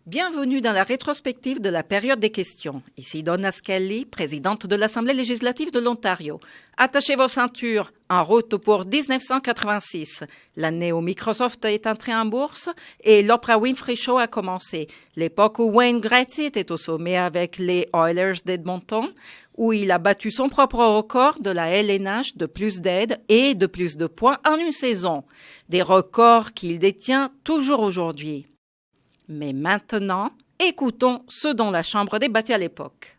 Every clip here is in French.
Bienvenue dans la rétrospective de la période des questions. Ici Donna Skelly, présidente de l'Assemblée législative de l'Ontario. Attachez vos ceintures, en route pour 1986. L'année où Microsoft est entré en bourse et l'Oprah Winfrey Show a commencé. L'époque où Wayne Gretzky était au sommet avec les Oilers d'Edmonton, où il a battu son propre record de la LNH de plus d'aides et de plus de points en une saison. Des records qu'il détient toujours aujourd'hui. Mais maintenant, écoutons ce dont la Chambre débattait à l'époque.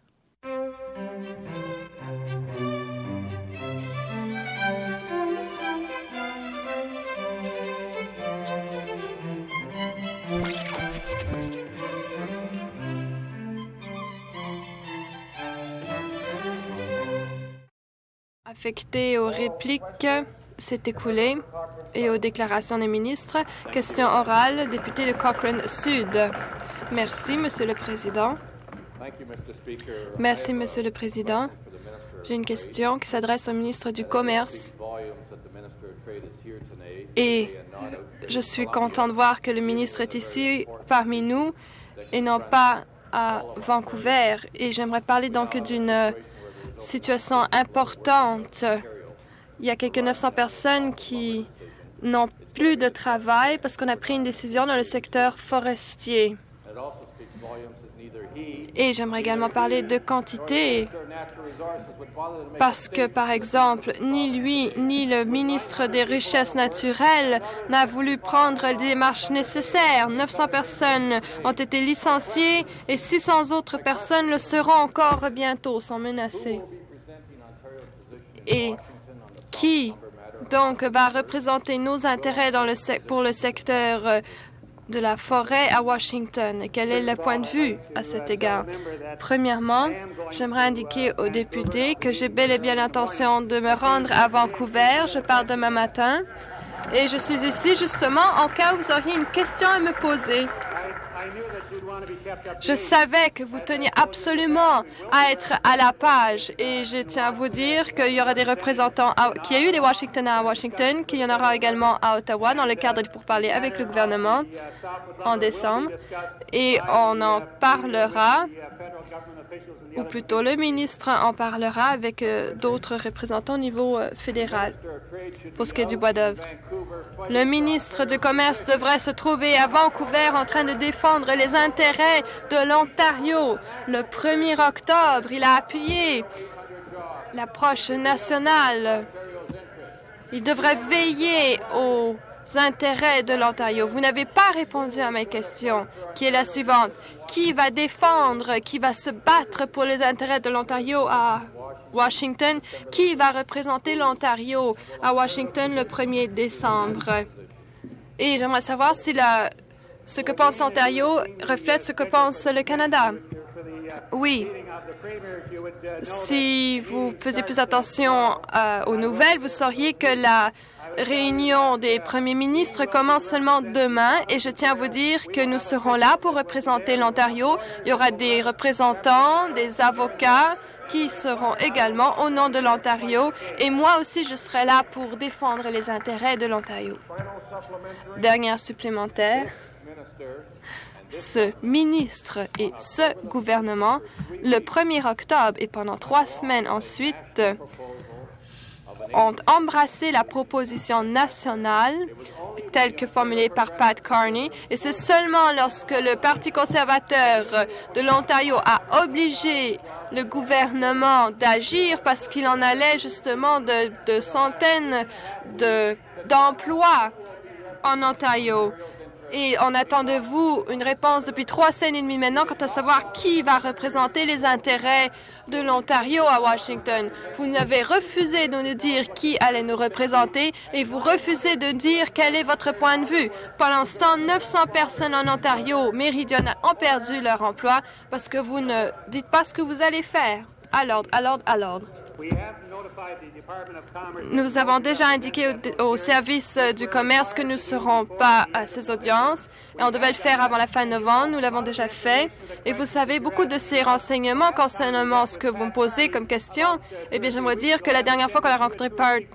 Affecté aux répliques, s'est écoulé et aux déclarations des ministres. Question orale, député de Cochrane Sud. Merci, Monsieur le Président. Merci, Monsieur le Président. J'ai une question qui s'adresse au ministre du Commerce. Et je suis content de voir que le ministre est ici parmi nous et non pas à Vancouver. Et j'aimerais parler donc d'une situation importante. Il y a quelques 900 personnes qui n'ont plus de travail parce qu'on a pris une décision dans le secteur forestier. Et j'aimerais également parler de quantité parce que, par exemple, ni lui ni le ministre des Richesses naturelles n'a voulu prendre les démarches nécessaires. 900 personnes ont été licenciées et 600 autres personnes le seront encore bientôt, sont menacées. Et qui, donc, va représenter nos intérêts pour le secteur de la forêt à Washington? Et quel est le point de vue à cet égard? Premièrement, j'aimerais indiquer aux députés que j'ai bel et bien l'intention de me rendre à Vancouver. Je pars demain matin et je suis ici justement en cas où vous auriez une question à me poser. Je savais que vous teniez absolument à être à la page et je tiens à vous dire qu'il y aura des représentants, qu'il y a eu des Washingtonais à Washington, qu'il y en aura également à Ottawa dans le cadre de pourparlers avec le gouvernement en décembre et on en parlera, ou plutôt le ministre en parlera avec d'autres représentants au niveau fédéral pour ce qui est du bois d'œuvre. Le ministre du Commerce devrait se trouver à Vancouver en train de défendre les intérêts de l'Ontario. Le 1er octobre, il a appuyé l'approche nationale. Il devrait veiller aux intérêts de l'Ontario. Vous n'avez pas répondu à ma question, qui est la suivante. Qui va défendre, qui va se battre pour les intérêts de l'Ontario à Washington? Qui va représenter l'Ontario à Washington le 1er décembre? Et j'aimerais savoir si ce que pense l'Ontario reflète ce que pense le Canada. Oui. Si vous faisiez plus attention aux nouvelles, vous sauriez que la réunion des premiers ministres commence seulement demain et je tiens à vous dire que nous serons là pour représenter l'Ontario. Il y aura des représentants, des avocats qui seront également au nom de l'Ontario et moi aussi je serai là pour défendre les intérêts de l'Ontario. Dernière supplémentaire. Ce ministre et ce gouvernement, le 1er octobre et pendant 3 semaines ensuite, ont embrassé la proposition nationale telle que formulée par Pat Carney. Et c'est seulement lorsque le Parti conservateur de l'Ontario a obligé le gouvernement d'agir parce qu'il en allait justement de centaines d'emplois en Ontario. Et on attend de vous une réponse depuis 3 semaines et demie maintenant quant à savoir qui va représenter les intérêts de l'Ontario à Washington. Vous avez refusé de nous dire qui allait nous représenter et vous refusez de dire quel est votre point de vue. Pendant ce temps, 900 personnes en Ontario méridional ont perdu leur emploi parce que vous ne dites pas ce que vous allez faire. À l'ordre, à l'ordre, à l'ordre. Nous avons déjà indiqué au service du commerce que nous ne serons pas à ces audiences et on devait le faire avant la fin novembre. Nous l'avons déjà fait. Et vous savez, beaucoup de ces renseignements concernant ce que vous me posez comme question, eh bien, j'aimerais dire que la dernière fois qu'on a rencontré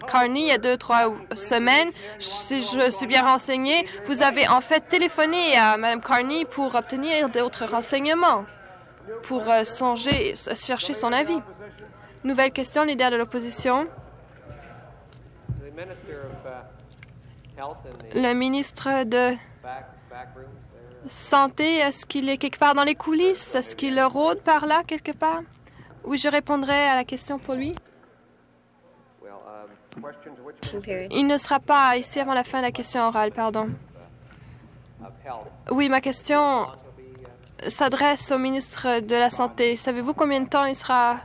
Carney, il y a 2-3 semaines, si je suis bien renseignée, vous avez en fait téléphoné à Mme Carney pour obtenir d'autres renseignements, pour chercher son avis. Nouvelle question, leader de l'opposition. Le ministre de Santé, est-ce qu'il est quelque part dans les coulisses? Est-ce qu'il rôde par là, quelque part? Oui, je répondrai à la question pour lui. Il ne sera pas ici avant la fin de la question orale, pardon. Oui, ma question s'adresse au ministre de la Santé. Savez-vous combien de temps il sera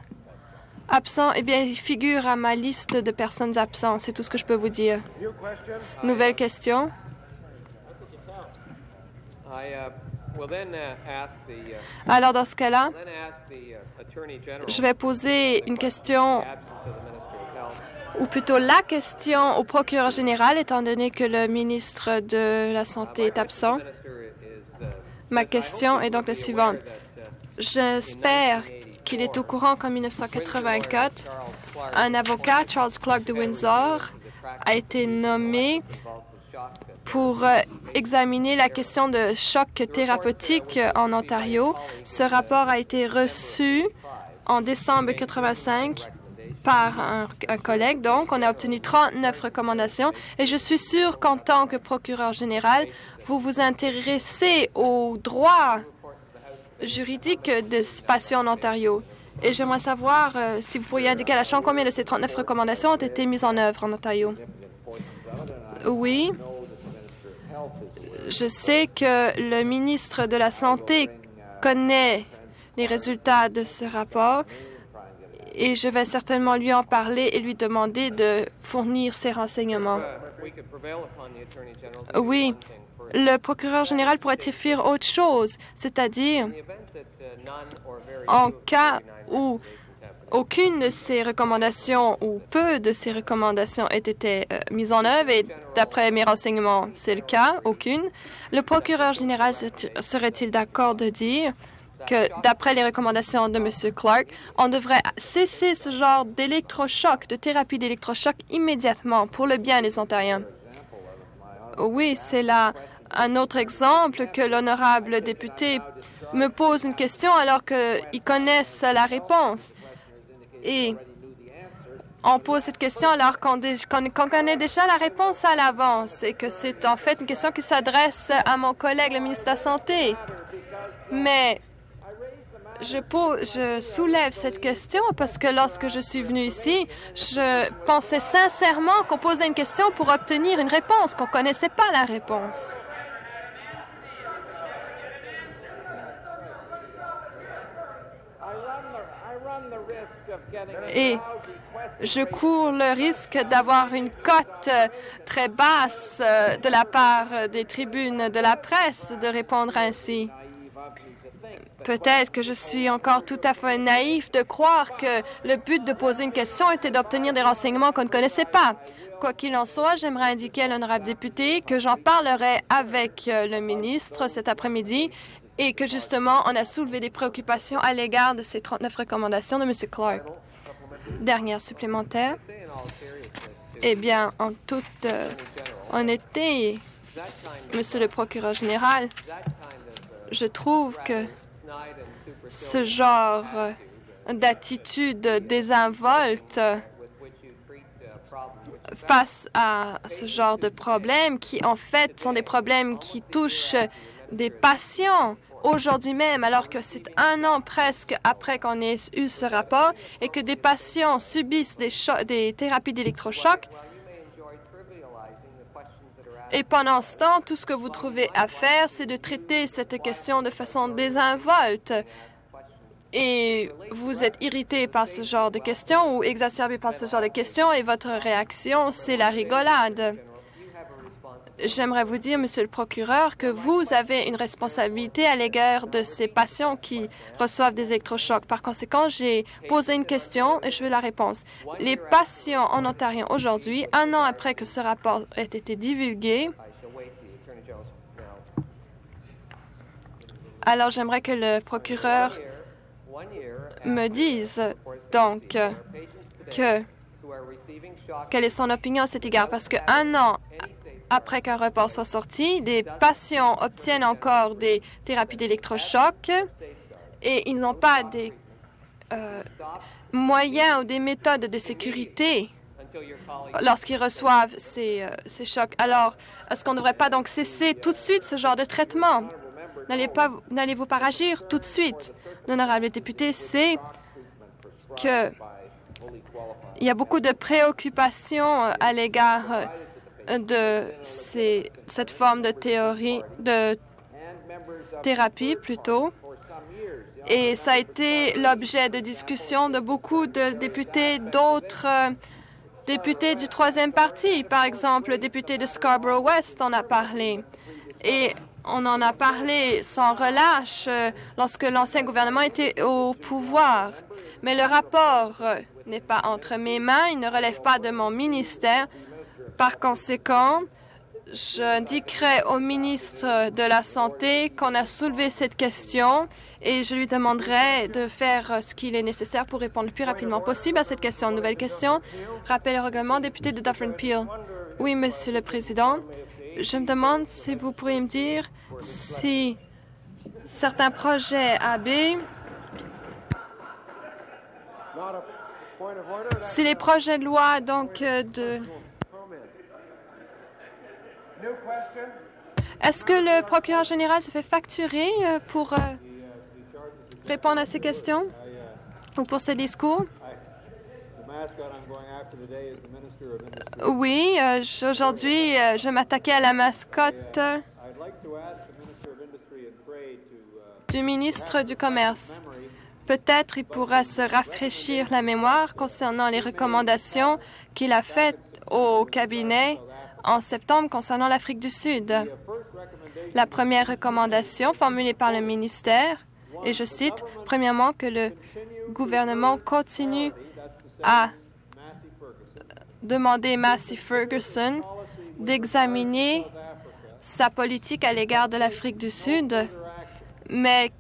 absent? Eh bien, il figure à ma liste de personnes absentes. C'est tout ce que je peux vous dire. Nouvelle question. Alors, dans ce cas-là, je vais poser une question, ou plutôt la question au procureur général, étant donné que le ministre de la Santé est absent. Ma question est donc la suivante. J'espère qu'il est au courant qu'en 1984, un avocat, Charles Clark de Windsor, a été nommé pour examiner la question de choc thérapeutique en Ontario. Ce rapport a été reçu en décembre 1985 par un collègue. Donc, on a obtenu 39 recommandations et je suis sûre qu'en tant que procureur général, vous vous intéressez aux droits juridiques des patients en Ontario. Et j'aimerais savoir si vous pourriez indiquer à la Chambre combien de ces 39 recommandations ont été mises en œuvre en Ontario. Oui. Je sais que le ministre de la Santé connaît les résultats de ce rapport et je vais certainement lui en parler et lui demander de fournir ces renseignements. Oui, le procureur général pourrait-il faire autre chose, c'est-à-dire en cas où aucune de ces recommandations ou peu de ces recommandations aient été mises en œuvre, et d'après mes renseignements, c'est le cas, aucune, le procureur général serait-il d'accord de dire que, d'après les recommandations de M. Clark, on devrait cesser ce genre d'électrochoc, de thérapie d'électrochoc immédiatement pour le bien des Ontariens? Oui, c'est là un autre exemple que l'honorable député me pose une question alors qu'ils connaissent la réponse. Et on pose cette question alors qu'on connaît déjà la réponse à l'avance et que c'est en fait une question qui s'adresse à mon collègue, le ministre de la Santé. Mais je soulève cette question parce que lorsque je suis venue ici, je pensais sincèrement qu'on posait une question pour obtenir une réponse, qu'on ne connaissait pas la réponse. Et je cours le risque d'avoir une cote très basse de la part des tribunes de la presse de répondre ainsi. Peut-être que je suis encore tout à fait naïf de croire que le but de poser une question était d'obtenir des renseignements qu'on ne connaissait pas. Quoi qu'il en soit, j'aimerais indiquer à l'honorable député que j'en parlerai avec le ministre cet après-midi et que justement, on a soulevé des préoccupations à l'égard de ces 39 recommandations de M. Clark. Dernière supplémentaire. Eh bien, en toute honnêteté, Monsieur le procureur général, je trouve que ce genre d'attitude désinvolte face à ce genre de problèmes qui, en fait, sont des problèmes qui touchent des patients aujourd'hui même, alors que c'est un an presque après qu'on ait eu ce rapport et que des patients subissent des thérapies d'électrochoc. Et pendant ce temps, tout ce que vous trouvez à faire, c'est de traiter cette question de façon désinvolte. Et vous êtes irrité par ce genre de questions ou exacerbé par ce genre de questions et votre réaction, c'est la rigolade. j'aimerais vous dire, Monsieur le procureur, que vous avez une responsabilité à l'égard de ces patients qui reçoivent des électrochocs. Par conséquent, j'ai posé une question et je veux la réponse. Les patients en Ontario aujourd'hui, 1 an après que ce rapport ait été divulgué, alors j'aimerais que le procureur me dise donc quelle est son opinion à cet égard, parce que 1 an après qu'un rapport soit sorti, des patients obtiennent encore des thérapies d'électrochoc et ils n'ont pas des moyens ou des méthodes de sécurité lorsqu'ils reçoivent ces chocs. Alors, est-ce qu'on ne devrait pas donc cesser tout de suite ce genre de traitement? N'allez-vous pas agir tout de suite? L'honorable député sait qu'il y a beaucoup de préoccupations à l'égard de cette forme de thérapie plutôt. Et ça a été l'objet de discussions de beaucoup de députés d'autres députés du troisième parti. Par exemple, le député de Scarborough-West en a parlé. Et on en a parlé sans relâche lorsque l'ancien gouvernement était au pouvoir. Mais le rapport n'est pas entre mes mains, il ne relève pas de mon ministère. Par conséquent, j'indiquerai au ministre de la Santé qu'on a soulevé cette question et je lui demanderai de faire ce qu'il est nécessaire pour répondre le plus rapidement possible à cette question. Nouvelle question. Rappel au règlement, député de Dufferin-Peel. Oui, Monsieur le Président. Je me demande si vous pourriez me dire si certains projets AB, si les projets de loi donc Est-ce que le procureur général se fait facturer pour répondre à ces questions ou pour ce discours? Oui, aujourd'hui, je m'attaquais à la mascotte du ministre du Commerce. Peut-être il pourra se rafraîchir la mémoire concernant les recommandations qu'il a faites au cabinet en septembre concernant l'Afrique du Sud. La première recommandation formulée par le ministère, et je cite, « Premièrement, que le gouvernement continue à demander Massey Ferguson d'examiner sa politique à l'égard de l'Afrique du Sud, mais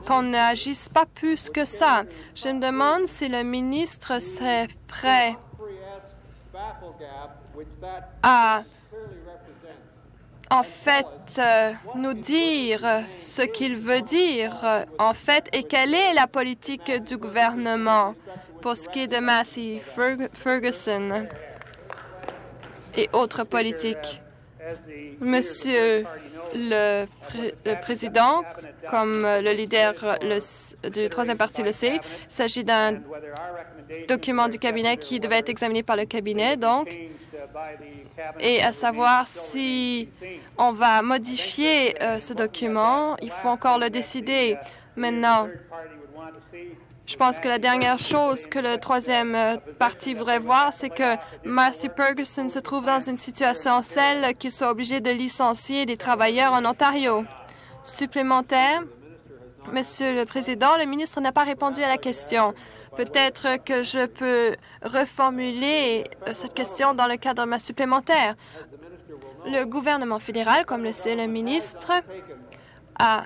qu'on n'agisse pas plus que ça. » Je me demande si le ministre serait prêt à, en fait, nous dire ce qu'il veut dire, en fait, et quelle est la politique du gouvernement pour ce qui est de Massey Ferguson et autres politiques. Monsieur le Président, comme le leader du troisième parti le sait, il s'agit d'un document du cabinet qui devait être examiné par le cabinet, donc, et à savoir si on va modifier ce document. Il faut encore le décider. Maintenant, je pense que la dernière chose que le troisième parti voudrait voir, c'est que Massey Ferguson se trouve dans une situation celle qu'il soit obligé de licencier des travailleurs en Ontario. Supplémentaire, Monsieur le Président, le ministre n'a pas répondu à la question. Peut-être que je peux reformuler cette question dans le cadre de ma supplémentaire. Le gouvernement fédéral, comme le sait le ministre, a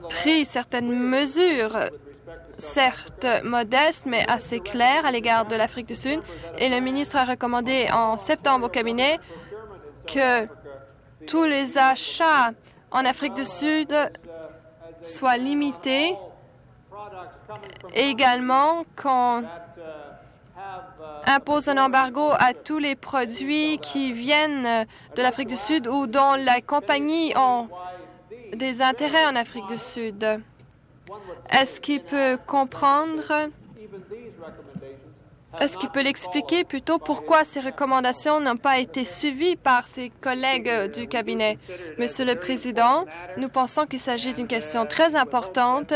pris certaines mesures, certes modestes, mais assez claires à l'égard de l'Afrique du Sud. Et le ministre a recommandé en septembre au cabinet que tous les achats en Afrique du Sud soient limités et également qu'on impose un embargo à tous les produits qui viennent de l'Afrique du Sud ou dont les compagnies ont des intérêts en Afrique du Sud. Est-ce qu'il peut comprendre, est-ce qu'il peut l'expliquer plutôt pourquoi ces recommandations n'ont pas été suivies par ses collègues du cabinet? Monsieur le Président, nous pensons qu'il s'agit d'une question très importante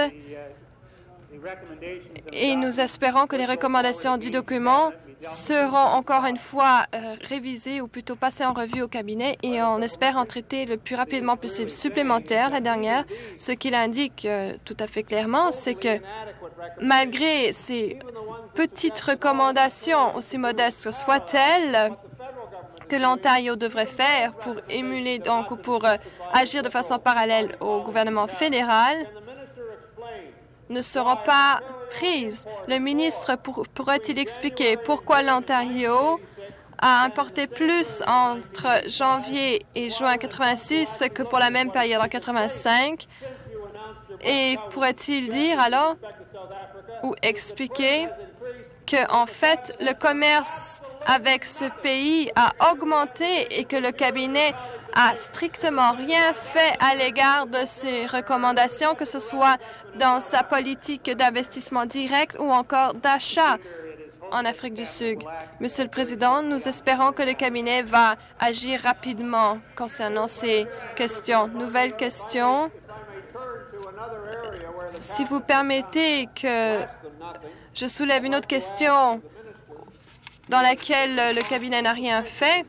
et nous espérons que les recommandations du document seront encore une fois révisés ou plutôt passés en revue au cabinet et on espère en traiter le plus rapidement possible. Supplémentaire, la dernière, ce qu'il indique tout à fait clairement, c'est que malgré ces petites recommandations, aussi modestes soient-elles, que l'Ontario devrait faire pour émuler, donc, ou pour agir de façon parallèle au gouvernement fédéral, ne seront pas prises. Le ministre pourrait-il expliquer pourquoi l'Ontario a importé plus entre janvier et juin 86 que pour la même période en 85? Et pourrait-il dire alors ou expliquer que, en fait, le commerce avec ce pays a augmenté et que le cabinet a strictement rien fait à l'égard de ces recommandations, que ce soit dans sa politique d'investissement direct ou encore d'achat en Afrique du Sud. Monsieur le Président, nous espérons que le cabinet va agir rapidement concernant ces questions. Nouvelle question. Si vous permettez que je soulève une autre question dans laquelle le cabinet n'a rien fait,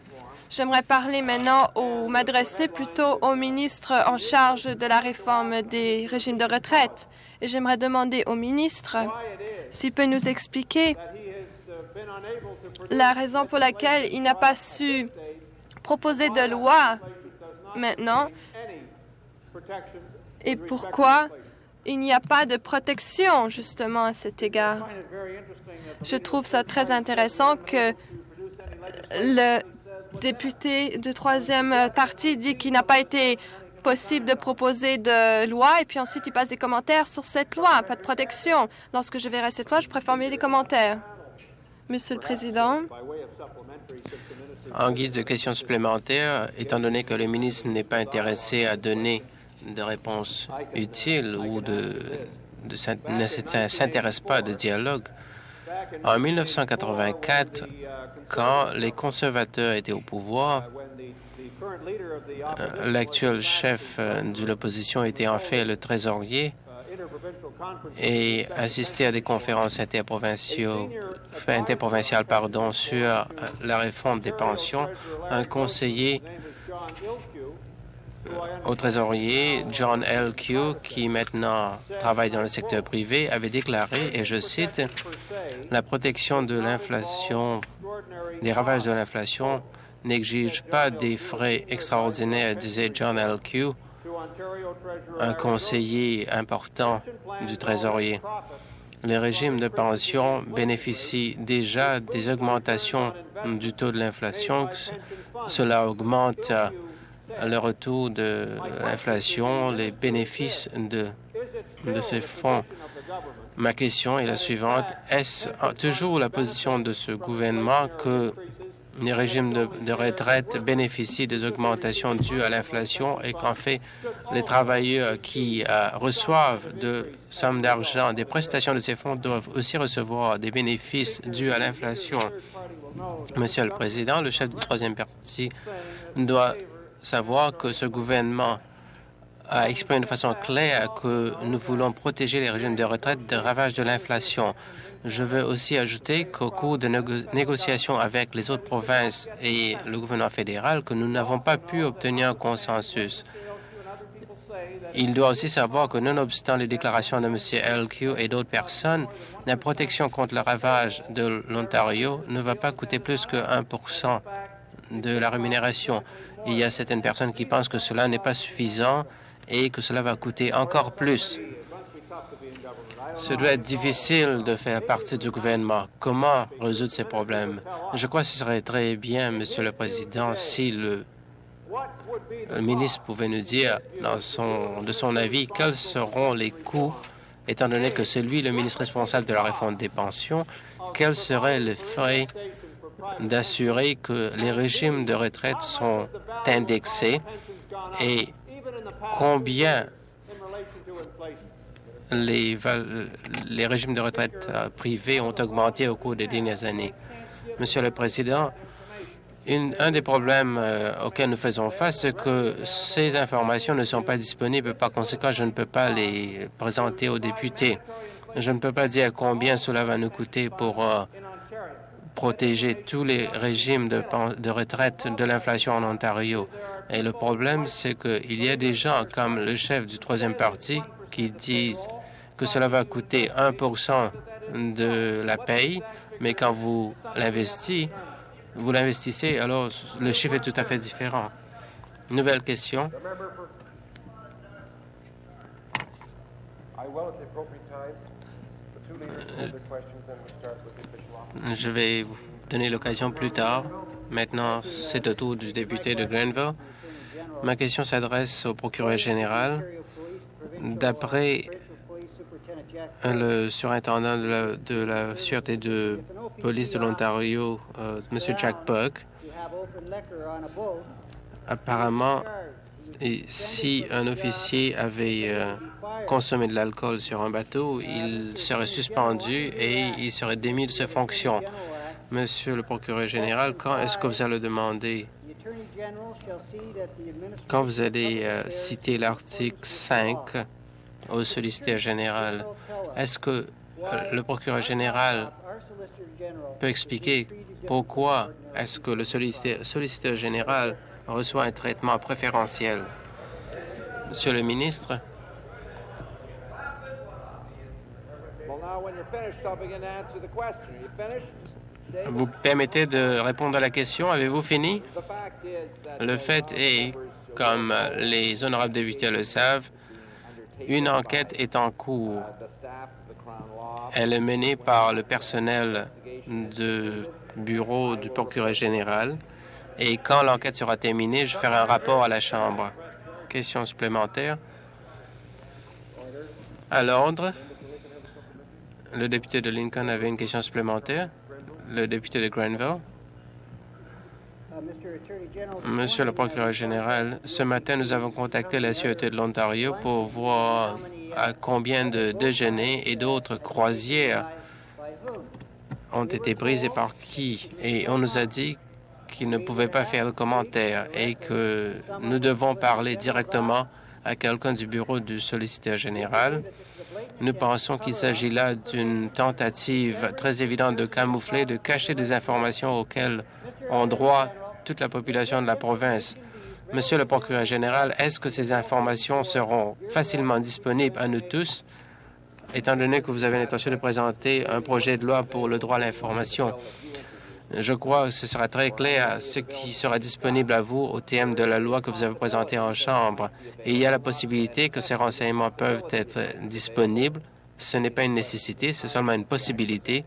j'aimerais parler maintenant ou m'adresser plutôt au ministre en charge de la réforme des régimes de retraite. Et j'aimerais demander au ministre s'il peut nous expliquer la raison pour laquelle il n'a pas su proposer de loi maintenant et pourquoi il n'y a pas de protection justement à cet égard. Je trouve ça très intéressant que le député du troisième parti dit qu'il n'a pas été possible de proposer de loi et puis ensuite il passe des commentaires sur cette loi, pas de protection. Lorsque je verrai cette loi, je pourrai formuler des commentaires. Monsieur le Président. En guise de question supplémentaire, étant donné que le ministre n'est pas intéressé à donner de réponses utiles ou ne s'intéresse pas de dialogue, en 1984, quand les conservateurs étaient au pouvoir, l'actuel chef de l'opposition était en fait le trésorier et assistait à des conférences interprovinciales sur la réforme des pensions. Un conseiller au trésorier, John L. Q., qui maintenant travaille dans le secteur privé, avait déclaré, et je cite, « La protection de l'inflation, des ravages de l'inflation n'exige pas des frais extraordinaires, disait John L. Q., un conseiller important du trésorier. Les régimes de pension bénéficient déjà des augmentations du taux de l'inflation. Cela augmente le retour de l'inflation, les bénéfices de ces fonds. Ma question est la suivante. Est-ce toujours la position de ce gouvernement que les régimes de retraite bénéficient des augmentations dues à l'inflation et qu'en fait, les travailleurs qui reçoivent de sommes d'argent, des prestations de ces fonds doivent aussi recevoir des bénéfices dus à l'inflation? Monsieur le Président, le chef du troisième parti doit savoir que ce gouvernement a exprimé de façon claire que nous voulons protéger les régimes de retraite des ravages de l'inflation. Je veux aussi ajouter qu'au cours de négociations avec les autres provinces et le gouvernement fédéral, que nous n'avons pas pu obtenir un consensus. Il doit aussi savoir que, nonobstant les déclarations de M. LQ et d'autres personnes, la protection contre le ravage de l'Ontario ne va pas coûter plus que 1% de la rémunération. Il y a certaines personnes qui pensent que cela n'est pas suffisant et que cela va coûter encore plus. Ce doit être difficile de faire partie du gouvernement. Comment résoudre ces problèmes? Je crois que ce serait très bien, Monsieur le Président, si le ministre pouvait nous dire, de son avis, quels seront les coûts, étant donné que c'est lui le ministre responsable de la réforme des pensions, quels seraient les frais d'assurer que les régimes de retraite sont indexés et combien les régimes de retraite privés ont augmenté au cours des dernières années. Monsieur le Président, un des problèmes auxquels nous faisons face, c'est que ces informations ne sont pas disponibles. Par conséquent, je ne peux pas les présenter aux députés. Je ne peux pas dire combien cela va nous coûter pour protéger tous les régimes de retraite de l'inflation en Ontario. Et le problème, c'est qu'il y a des gens comme le chef du troisième parti qui disent que cela va coûter 1% de la paye, mais quand vous l'investissez, alors le chiffre est tout à fait différent. Nouvelle question. Je vais vous donner l'occasion plus tard. Maintenant, c'est au tour du député de Grenville. Ma question s'adresse au procureur général. D'après le surintendant de la Sûreté de police de l'Ontario, M. Jack Buck, apparemment, si un officier avait consommé de l'alcool sur un bateau, il serait suspendu et il serait démis de ses fonctions. Monsieur le procureur général, quand est-ce que vous allez demander, quand vous allez citer l'article 5 au solliciteur général, est-ce que le procureur général peut expliquer pourquoi est-ce que le solliciteur général reçoit un traitement préférentiel? Monsieur le ministre. Vous permettez de répondre à la question? Avez-vous fini? Le fait est, comme les honorables députés le savent, une enquête est en cours. Elle est menée par le personnel du bureau du procureur général. Et quand l'enquête sera terminée, je ferai un rapport à la Chambre. Question supplémentaire. À l'ordre. Le député de Lincoln avait une question supplémentaire. Le député de Grenville. Monsieur le procureur général, ce matin, nous avons contacté la Sûreté de l'Ontario pour voir à combien de déjeuners et d'autres croisières ont été brisées par qui. Et on nous a dit qu'il ne pouvait pas faire de commentaires et que nous devons parler directement à quelqu'un du bureau du solliciteur général. Nous pensons qu'il s'agit là d'une tentative très évidente de camoufler, de cacher des informations auxquelles ont droit toute la population de la province. Monsieur le procureur général, est-ce que ces informations seront facilement disponibles à nous tous, étant donné que vous avez l'intention de présenter un projet de loi pour le droit à l'information? Je crois que ce sera très clair ce qui sera disponible à vous au terme de la loi que vous avez présentée en Chambre. Et il y a la possibilité que ces renseignements peuvent être disponibles. Ce n'est pas une nécessité, c'est seulement une possibilité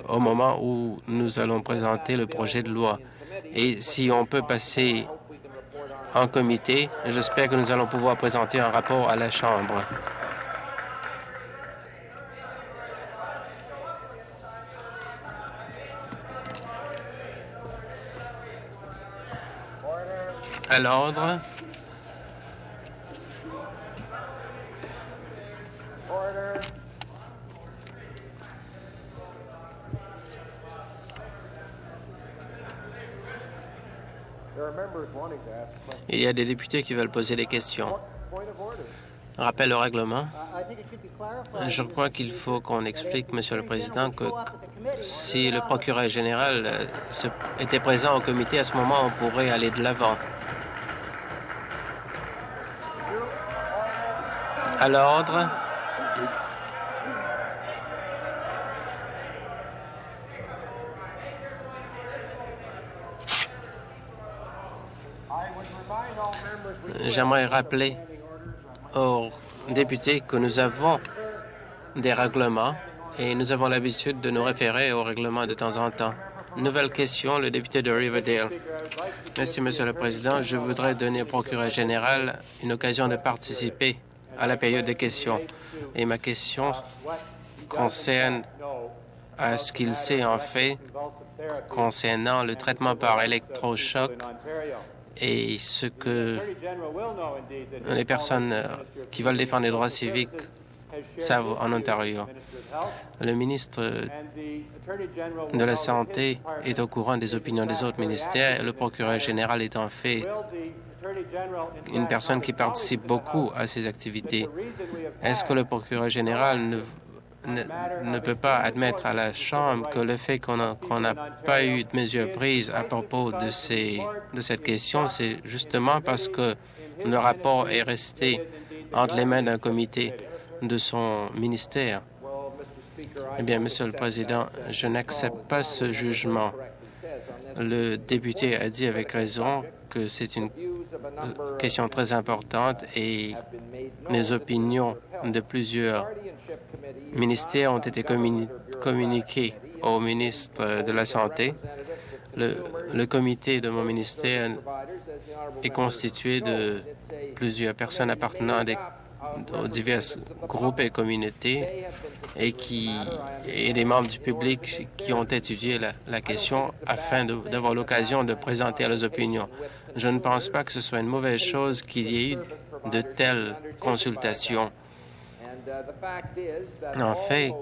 au moment où nous allons présenter le projet de loi. Et si on peut passer en comité, j'espère que nous allons pouvoir présenter un rapport à la Chambre. À l'ordre. Il y a des députés qui veulent poser des questions. Rappel au règlement. Je crois qu'il faut qu'on explique, Monsieur le Président, que si le procureur général était présent au comité, à ce moment, on pourrait aller de l'avant. À l'ordre. J'aimerais rappeler aux députés que nous avons des règlements et nous avons l'habitude de nous référer aux règlements de temps en temps. Nouvelle question, le député de Riverdale. Merci, Monsieur le Président. Je voudrais donner au procureur général une occasion de participer à la période des questions. Et ma question concerne à ce qu'il sait en fait concernant le traitement par électrochoc et ce que les personnes qui veulent défendre les droits civiques savent en Ontario. Le ministre de la Santé est au courant des opinions des autres ministères. Le procureur général est en fait une personne qui participe beaucoup à ces activités. Est-ce que le procureur général ne peut pas admettre à la Chambre que le fait qu'on n'a pas eu de mesures prises à propos de cette question, c'est justement parce que le rapport est resté entre les mains d'un comité de son ministère. Eh bien, Monsieur le Président, je n'accepte pas ce jugement. Le député a dit avec raison que c'est une question très importante et les opinions de plusieurs ministères ont été communiquées au ministre de la Santé. Le comité de mon ministère est constitué de plusieurs personnes appartenant aux divers groupes et communautés et des membres du public qui ont étudié la question afin d'avoir l'occasion de présenter leurs opinions. Je ne pense pas que ce soit une mauvaise chose qu'il y ait eu de telles consultations. En fait,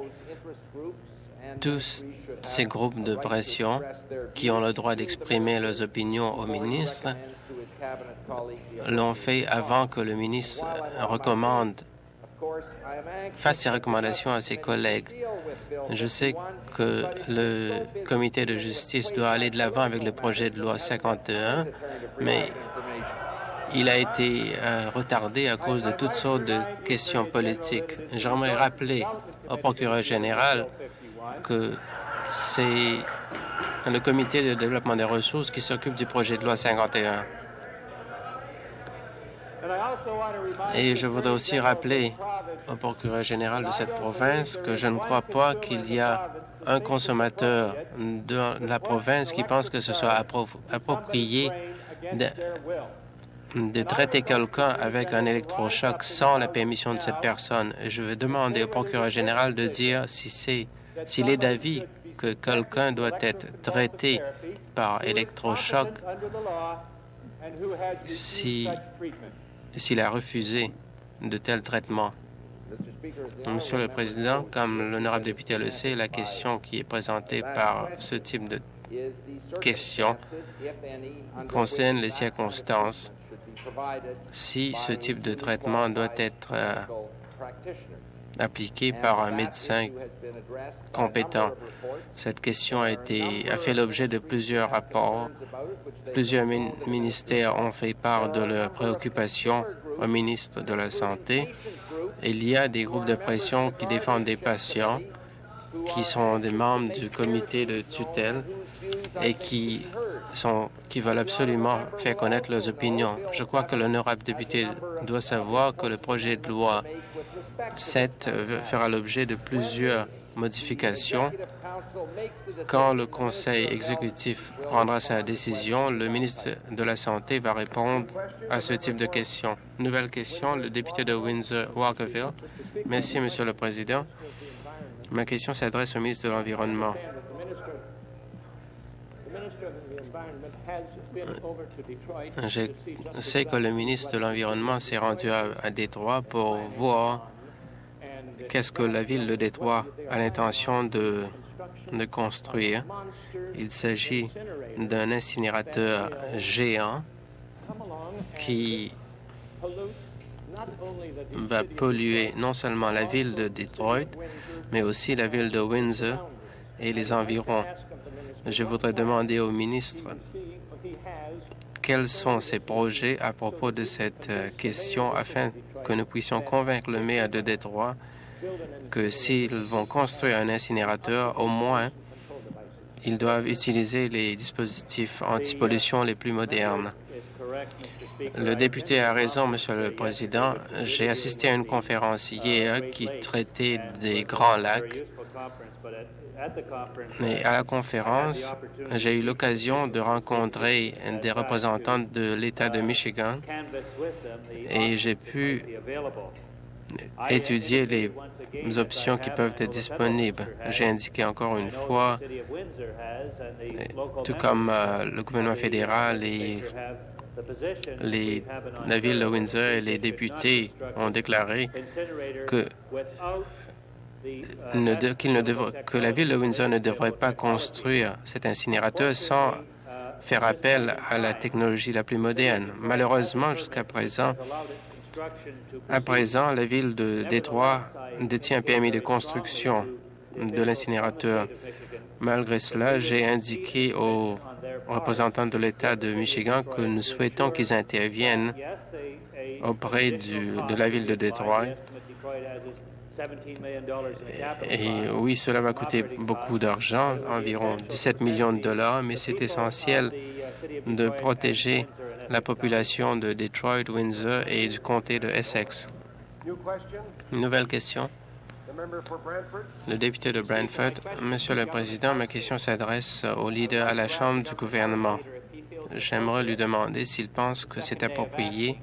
tous ces groupes de pression qui ont le droit d'exprimer leurs opinions au ministre l'ont fait avant que le ministre fasse ses recommandations à ses collègues. Je sais que le comité de justice doit aller de l'avant avec le projet de loi 51, mais il a été retardé à cause de toutes sortes de questions politiques. J'aimerais rappeler au procureur général que c'est le comité de développement des ressources qui s'occupe du projet de loi 51. Et je voudrais aussi rappeler au procureur général de cette province que je ne crois pas qu'il y a un consommateur de la province qui pense que ce soit approprié de traiter quelqu'un avec un électrochoc sans la permission de cette personne. Je vais demander au procureur général de dire s'il est d'avis que quelqu'un doit être traité par électrochoc s'il a refusé de tels traitements. Monsieur le Président, comme l'honorable député le sait, la question qui est présentée par ce type de question concerne les circonstances. Si ce type de traitement doit être appliqué par un médecin compétent. Cette question a fait l'objet de plusieurs rapports. Plusieurs ministères ont fait part de leurs préoccupations au ministre de la Santé. Il y a des groupes de pression qui défendent des patients qui sont des membres du comité de tutelle et qui veulent absolument faire connaître leurs opinions. Je crois que l'honorable député doit savoir que le projet de loi 7 fera l'objet de plusieurs modifications. Quand le Conseil exécutif prendra sa décision, le ministre de la Santé va répondre à ce type de questions. Nouvelle question, le député de Windsor-Walkerville. Merci, Monsieur le Président. Ma question s'adresse au ministre de l'Environnement. Je sais que le ministre de l'Environnement s'est rendu à Détroit pour voir qu'est-ce que la ville de Détroit a l'intention de construire. Il s'agit d'un incinérateur géant qui va polluer non seulement la ville de Détroit, mais aussi la ville de Windsor et les environs. Je voudrais demander au ministre quels sont ses projets à propos de cette question afin que nous puissions convaincre le maire de Détroit que s'ils vont construire un incinérateur, au moins, ils doivent utiliser les dispositifs anti-pollution les plus modernes. Le député a raison, Monsieur le Président. J'ai assisté à une conférence hier qui traitait des Grands Lacs. Et à la conférence, j'ai eu l'occasion de rencontrer des représentants de l'État de Michigan et j'ai pu étudier les options qui peuvent être disponibles. J'ai indiqué encore une fois, tout comme le gouvernement fédéral et la ville de Windsor et les députés ont déclaré que la ville de Windsor ne devrait pas construire cet incinérateur sans faire appel à la technologie la plus moderne. Malheureusement, jusqu'à présent, À présent, la ville de Détroit détient un permis de construction de l'incinérateur. Malgré cela, j'ai indiqué aux représentants de l'État de Michigan que nous souhaitons qu'ils interviennent auprès de la ville de Détroit. Et oui, cela va coûter beaucoup d'argent, environ 17 millions de dollars, mais c'est essentiel de protéger la population de Detroit, Windsor et du comté de Essex. Une nouvelle question. Le député de Brantford. Monsieur le Président, ma question s'adresse au leader à la Chambre du gouvernement. J'aimerais lui demander s'il pense que c'est approprié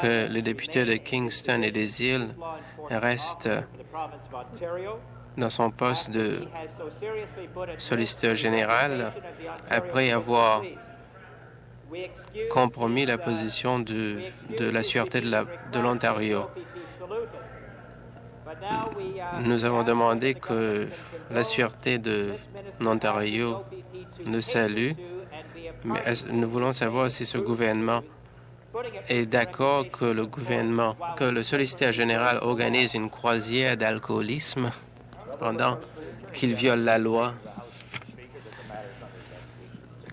que le député de Kingston et des Îles reste dans son poste de solliciteur général après avoir compromis la position de la sûreté de l'Ontario. Nous avons demandé que la sûreté de l'Ontario nous salue, mais nous voulons savoir si ce gouvernement est d'accord que le solliciteur général organise une croisière d'alcoolisme pendant qu'il viole la loi.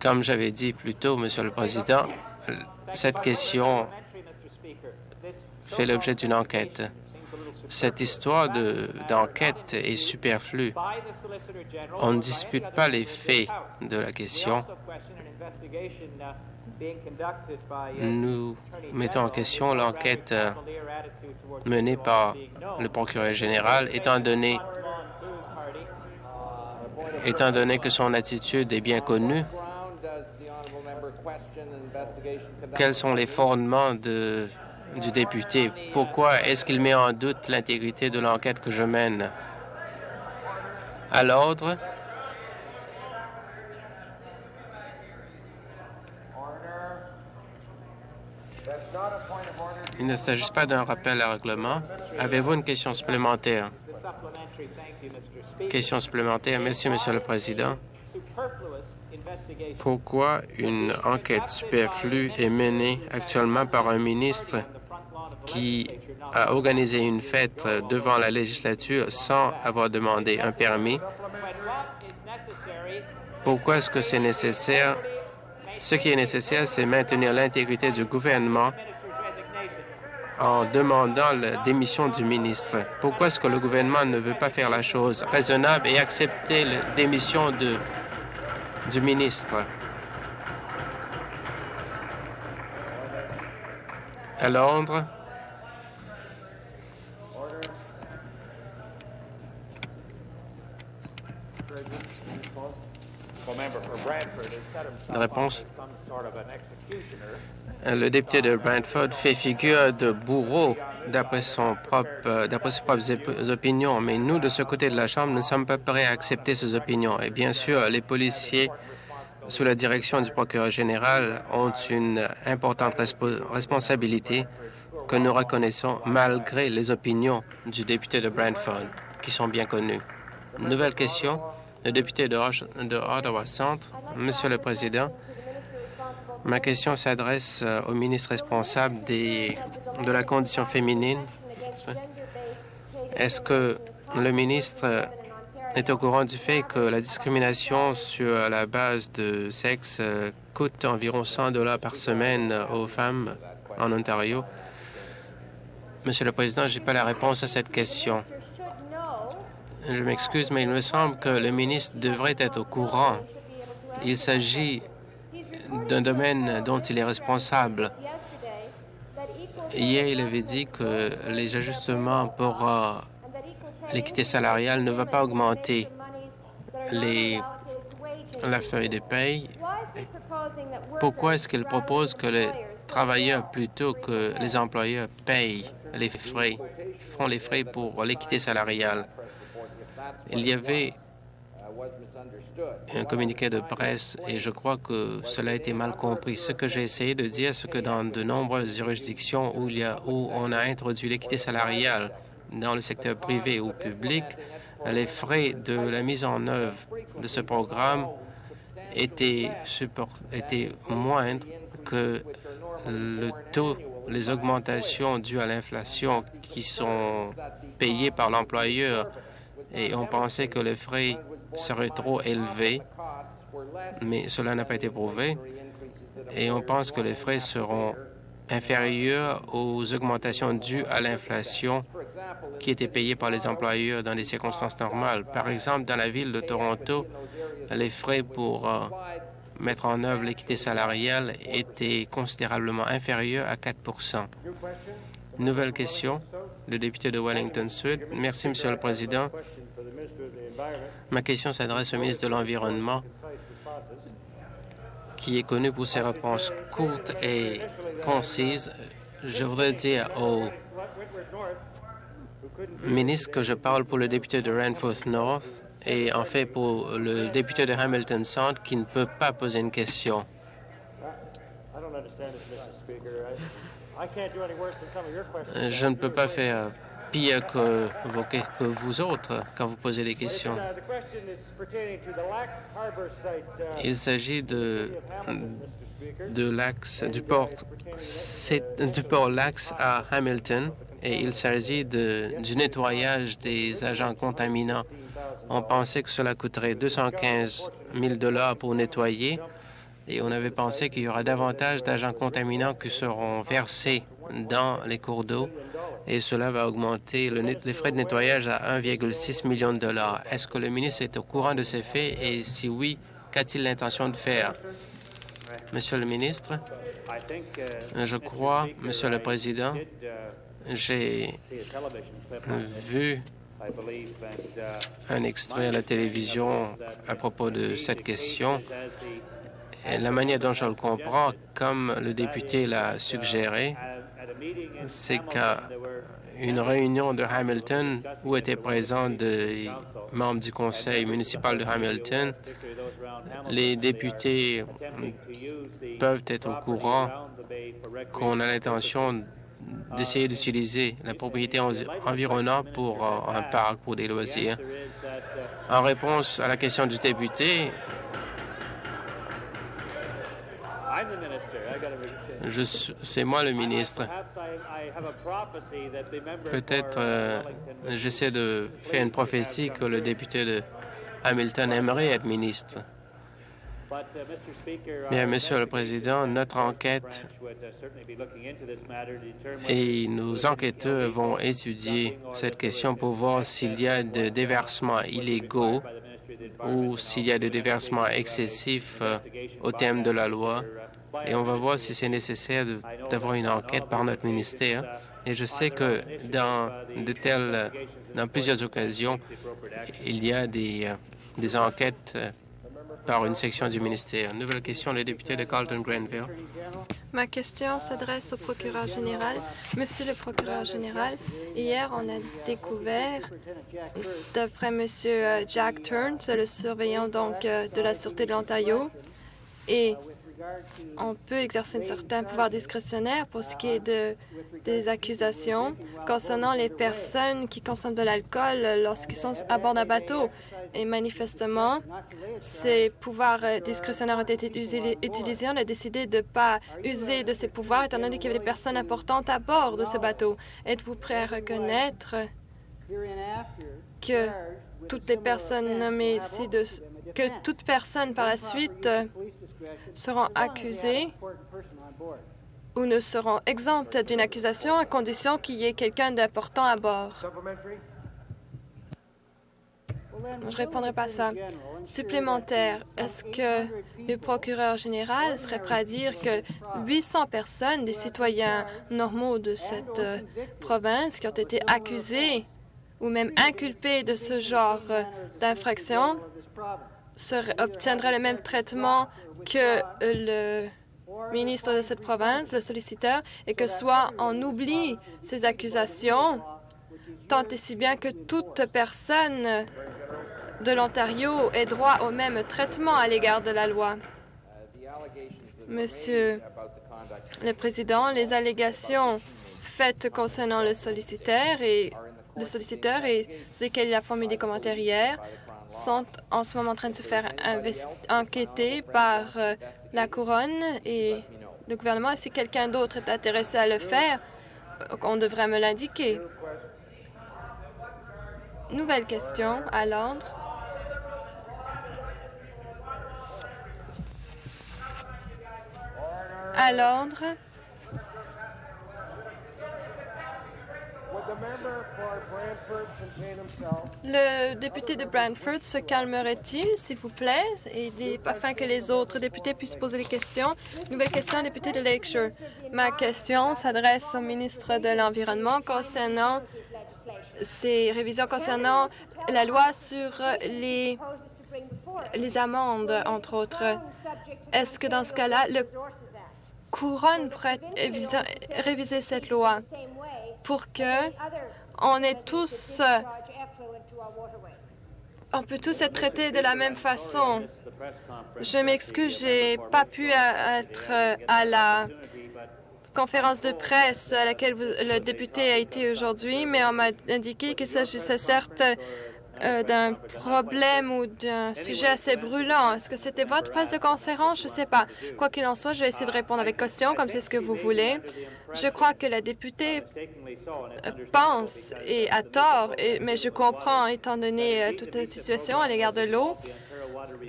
Comme j'avais dit plus tôt, Monsieur le Président, cette question fait l'objet d'une enquête. Cette histoire d'enquête est superflue. On ne dispute pas les faits de la question. Nous mettons en question l'enquête menée par le procureur général, étant donné que son attitude est bien connue. Quels sont les fondements du député? Pourquoi est-ce qu'il met en doute l'intégrité de l'enquête que je mène? À l'ordre. Il ne s'agit pas d'un rappel à règlement. Avez-vous une question supplémentaire? Question supplémentaire. Merci, Monsieur le Président. Pourquoi une enquête superflue est menée actuellement par un ministre qui a organisé une fête devant la législature sans avoir demandé un permis? Pourquoi est-ce que c'est nécessaire? Ce qui est nécessaire, c'est maintenir l'intégrité du gouvernement en demandant la démission du ministre. Pourquoi est-ce que le gouvernement ne veut pas faire la chose raisonnable et accepter la démission du ministre? À l'ordre. La réponse. Le député de Brantford fait figure de bourreau d'après ses propres opinions, mais nous, de ce côté de la Chambre, nous ne sommes pas prêts à accepter ces opinions. Et bien sûr, les policiers, sous la direction du procureur général, ont une importante responsabilité que nous reconnaissons malgré les opinions du député de Brantford, qui sont bien connues. Nouvelle question. Le député de Ottawa Centre. Monsieur le Président, ma question s'adresse au ministre responsable de la condition féminine. Est-ce que le ministre est au courant du fait que la discrimination sur la base de sexe coûte environ 100 $ par semaine aux femmes en Ontario? Monsieur le Président, je n'ai pas la réponse à cette question. Je m'excuse, mais il me semble que le ministre devrait être au courant. Il s'agit d'un domaine dont il est responsable. Hier, il avait dit que les ajustements pour l'équité salariale ne vont pas augmenter la feuille de paye. Pourquoi est-ce qu'il propose que les travailleurs, plutôt que les employeurs, font les frais pour l'équité salariale? Il y avait un communiqué de presse et je crois que cela a été mal compris. Ce que j'ai essayé de dire, c'est que dans de nombreuses juridictions où on a introduit l'équité salariale dans le secteur privé ou public, les frais de la mise en œuvre de ce programme étaient moindres que le taux les augmentations dues à l'inflation qui sont payées par l'employeur et on pensait que les frais seraient trop élevés, mais cela n'a pas été prouvé et on pense que les frais seront inférieurs aux augmentations dues à l'inflation qui étaient payées par les employeurs dans des circonstances normales. Par exemple, dans la ville de Toronto, les frais pour mettre en œuvre l'équité salariale étaient considérablement inférieurs à 4 %. Nouvelle question, le député de Wellington Sud. Merci, Monsieur le Président. Ma question s'adresse au ministre de l'Environnement, qui est connu pour ses réponses courtes et concises. Je voudrais dire au ministre que je parle pour le député de Ranforth North et en fait pour le député de Hamilton Centre qui ne peut pas poser une question. Je ne peux pas faire pire que vous autres quand vous posez des questions. Il s'agit du port Lax à Hamilton et il s'agit du nettoyage des agents contaminants. On pensait que cela coûterait 215 000 $ pour nettoyer et on avait pensé qu'il y aura davantage d'agents contaminants qui seront versés dans les cours d'eau et cela va augmenter les frais de nettoyage à 1,6 million de $. Est-ce que le ministre est au courant de ces faits et si oui, qu'a-t-il l'intention de faire? Monsieur le ministre, je crois, Monsieur le Président, j'ai vu un extrait à la télévision à propos de cette question. Et la manière dont je le comprends, comme le député l'a suggéré, c'est qu'à une réunion de Hamilton où étaient présents des membres du conseil municipal de Hamilton, les députés peuvent être au courant qu'on a l'intention d'essayer d'utiliser la propriété environnante pour un parc, pour des loisirs. En réponse à la question du député, c'est moi le ministre. Peut-être j'essaie de faire une prophétie que le député de Hamilton aimerait être ministre. Bien, Monsieur le Président, notre enquête et nos enquêteurs vont étudier cette question pour voir s'il y a des déversements illégaux ou s'il y a des déversements excessifs au terme de la loi. Et on va voir si c'est nécessaire d'avoir une enquête par notre ministère. Et je sais que dans plusieurs occasions, il y a des enquêtes par une section du ministère. Nouvelle question, le député de Carleton-Grenville. Ma question s'adresse au procureur général. Monsieur le procureur général, hier, on a découvert, d'après Monsieur Jack Turns, le surveillant donc de la Sûreté de l'Ontario, et on peut exercer un certain pouvoir discrétionnaire pour ce qui est des accusations concernant les personnes qui consomment de l'alcool lorsqu'ils sont à bord d'un bateau. Et manifestement, ces pouvoirs discrétionnaires ont été utilisés. On a décidé de ne pas user de ces pouvoirs étant donné qu'il y avait des personnes importantes à bord de ce bateau. Êtes-vous prêt à reconnaître que toutes les personnes nommées ici, que toute personne par la suite seront accusées ou ne seront exemptes d'une accusation à condition qu'il y ait quelqu'un d'important à bord? Je ne répondrai pas à ça. Supplémentaire, est-ce que le procureur général serait prêt à dire que 800 personnes, des citoyens normaux de cette province qui ont été accusés ou même inculpés de ce genre d'infraction obtiendraient le même traitement que le ministre de cette province, le solliciteur, et que soit on oublie ces accusations, tant et si bien que toute personne de l'Ontario ait droit au même traitement à l'égard de la loi. Monsieur le Président, les allégations faites concernant le solliciteur et sur lesquels il a formulé des commentaires hier sont en ce moment en train de se faire enquêter par la Couronne et le gouvernement. Et si quelqu'un d'autre est intéressé à le faire, on devrait me l'indiquer. Nouvelle question à l'ordre. À l'ordre. Le député de Brantford se calmerait-il, s'il vous plaît, afin que les autres députés puissent poser des questions? Nouvelle question, député de Lakeshore. Ma question s'adresse au ministre de l'Environnement concernant ces révisions concernant la loi sur les amendes, entre autres. Est-ce que dans ce cas-là, le couronne pourrait réviser cette loi pour que on peut tous être traités de la même façon? Je m'excuse, j'ai pas pu être à la conférence de presse à laquelle le député a été aujourd'hui, mais on m'a indiqué qu'il s'agissait certes d'un problème ou d'un sujet assez brûlant. Est-ce que c'était votre presse de conférence? Je ne sais pas. Quoi qu'il en soit, je vais essayer de répondre avec question, comme c'est ce que vous voulez. Je crois que la députée pense, et à tort, mais je comprends, étant donné toute la situation à l'égard de l'eau,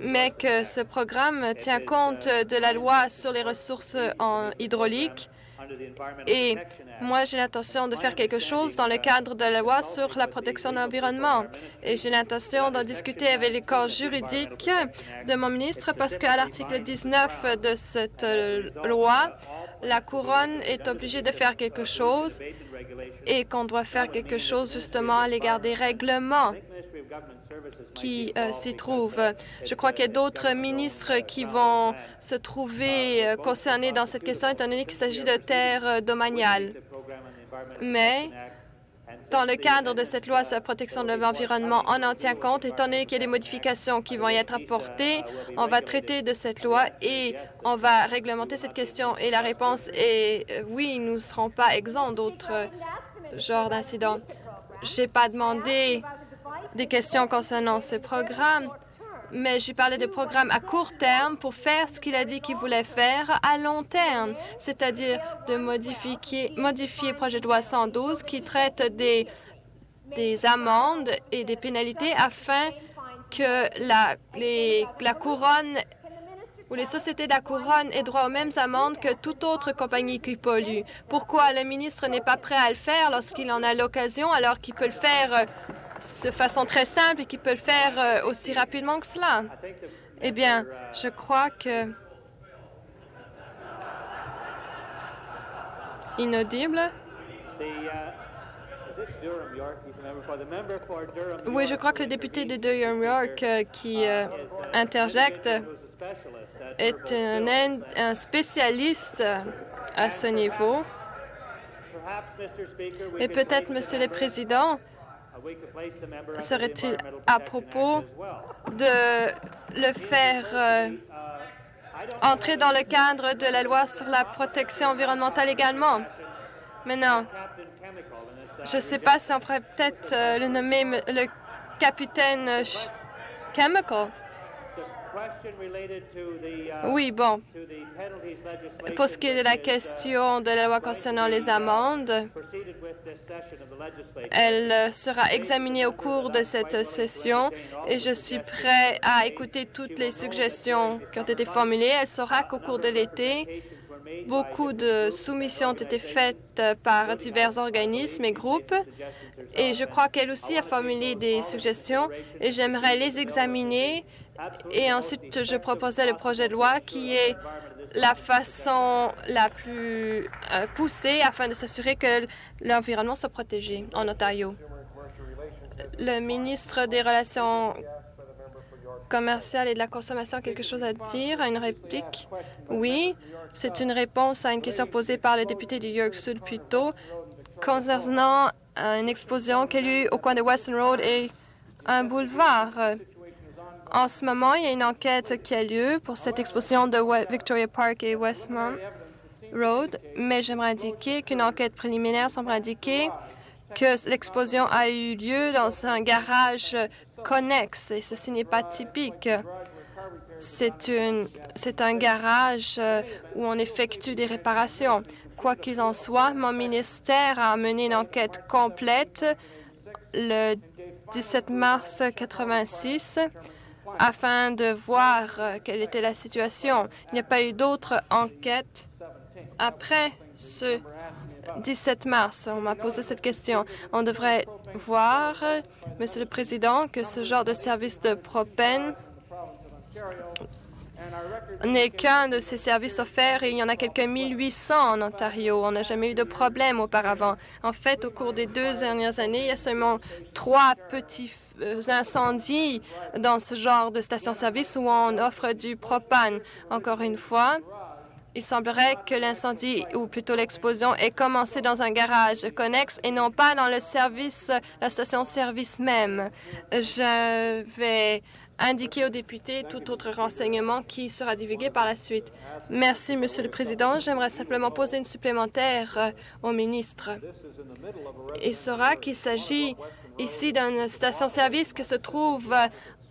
mais que ce programme tient compte de la loi sur les ressources hydrauliques. Et moi, j'ai l'intention de faire quelque chose dans le cadre de la loi sur la protection de l'environnement. Et j'ai l'intention d'en discuter avec les corps juridiques de mon ministre parce qu'à l'article 19 de cette loi, la couronne est obligée de faire quelque chose et qu'on doit faire quelque chose justement à l'égard des règlements qui s'y trouvent. Je crois qu'il y a d'autres ministres qui vont se trouver concernés dans cette question, étant donné qu'il s'agit de terres domaniales. Mais dans le cadre de cette loi sur la protection de l'environnement, on en tient compte. Étant donné qu'il y a des modifications qui vont y être apportées, on va traiter de cette loi et on va réglementer cette question. Et la réponse est oui, nous ne serons pas exempts d'autres genres d'incidents. Je n'ai pas demandé des questions concernant ce programme, mais j'ai parlé de programme à court terme pour faire ce qu'il a dit qu'il voulait faire à long terme, c'est-à-dire de modifier le projet de loi 112 qui traite des amendes et des pénalités afin que la couronne ou les sociétés de la couronne aient droit aux mêmes amendes que toute autre compagnie qui pollue. Pourquoi le ministre n'est pas prêt à le faire lorsqu'il en a l'occasion, alors qu'il peut le faire de façon très simple et qu'il peut le faire aussi rapidement que cela? Eh bien, je crois que... Inaudible. Oui, je crois que le député de Durham-York qui interjecte est un spécialiste à ce niveau. Et peut-être, Monsieur le Président, serait-il à propos de le faire entrer dans le cadre de la loi sur la protection environnementale également? Maintenant, je ne sais pas si on pourrait peut-être le nommer le capitaine Chemical. Oui, bon. Pour ce qui est de la question de la loi concernant les amendes, elle sera examinée au cours de cette session et je suis prêt à écouter toutes les suggestions qui ont été formulées. Elle saura qu'au cours de l'été, beaucoup de soumissions ont été faites par divers organismes et groupes et je crois qu'elle aussi a formulé des suggestions et j'aimerais les examiner et ensuite je proposais le projet de loi qui est la façon la plus poussée afin de s'assurer que l'environnement soit protégé en Ontario. Le ministre des Relations commerciales et de la consommation a quelque chose à dire, une réplique? Oui, c'est une réponse à une question posée par le député du York Sud plus tôt concernant une explosion qu'il y a eu au coin de Weston Road et un boulevard. En ce moment, il y a une enquête qui a lieu pour cette explosion de Victoria Park et Westmount Road, mais j'aimerais indiquer qu'une enquête préliminaire semble indiquer que l'explosion a eu lieu dans un garage connexe, et ceci n'est pas typique. C'est un garage où on effectue des réparations. Quoi qu'il en soit, mon ministère a mené une enquête complète le 17 mars 86 afin de voir quelle était la situation. Il n'y a pas eu d'autres enquêtes après ce 17 mars. On m'a posé cette question. On devrait voir, Monsieur le Président, que ce genre de service de propane n'est qu'un de ces services offerts et il y en a quelques 1800 en Ontario. On n'a jamais eu de problème auparavant. En fait, au cours des 2 dernières années, il y a seulement 3 petits incendies dans ce genre de station-service où on offre du propane. Encore une fois, il semblerait que l'incendie, ou plutôt l'explosion, ait commencé dans un garage connexe et non pas dans le service, la station-service même. Je vais indiquer aux députés tout autre renseignement qui sera divulgué par la suite. Merci, Monsieur le Président. J'aimerais simplement poser une supplémentaire au ministre. Il saura qu'il s'agit ici d'une station-service qui se trouve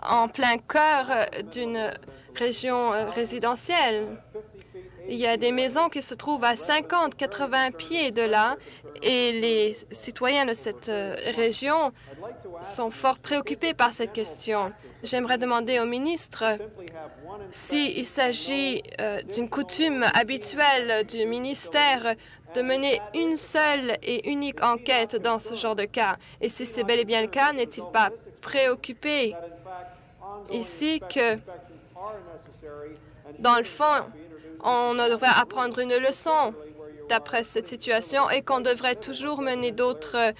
en plein cœur d'une région résidentielle. Il y a des maisons qui se trouvent à 50-80 pieds de là et les citoyens de cette région sont fort préoccupés par cette question. J'aimerais demander au ministre s'il s'agit d'une coutume habituelle du ministère de mener une seule et unique enquête dans ce genre de cas. Et si c'est bel et bien le cas, n'est-il pas préoccupé ici que, dans le fond, on devrait apprendre une leçon d'après cette situation et qu'on devrait toujours mener d'autres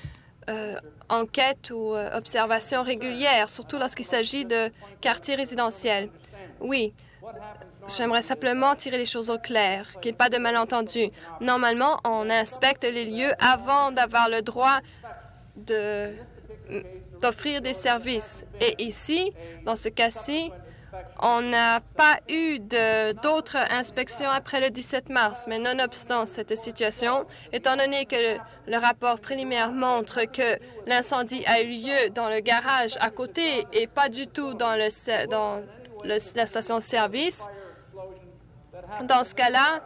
enquêtes ou observations régulières, surtout lorsqu'il s'agit de quartiers résidentiels. Oui, j'aimerais simplement tirer les choses au clair, qu'il n'y ait pas de malentendu. Normalement, on inspecte les lieux avant d'avoir le droit d'offrir des services. Et ici, dans ce cas-ci, on n'a pas eu d'autres inspections après le 17 mars, mais nonobstant cette situation, étant donné que le rapport préliminaire montre que l'incendie a eu lieu dans le garage à côté et pas du tout dans la station-service, dans ce cas-là,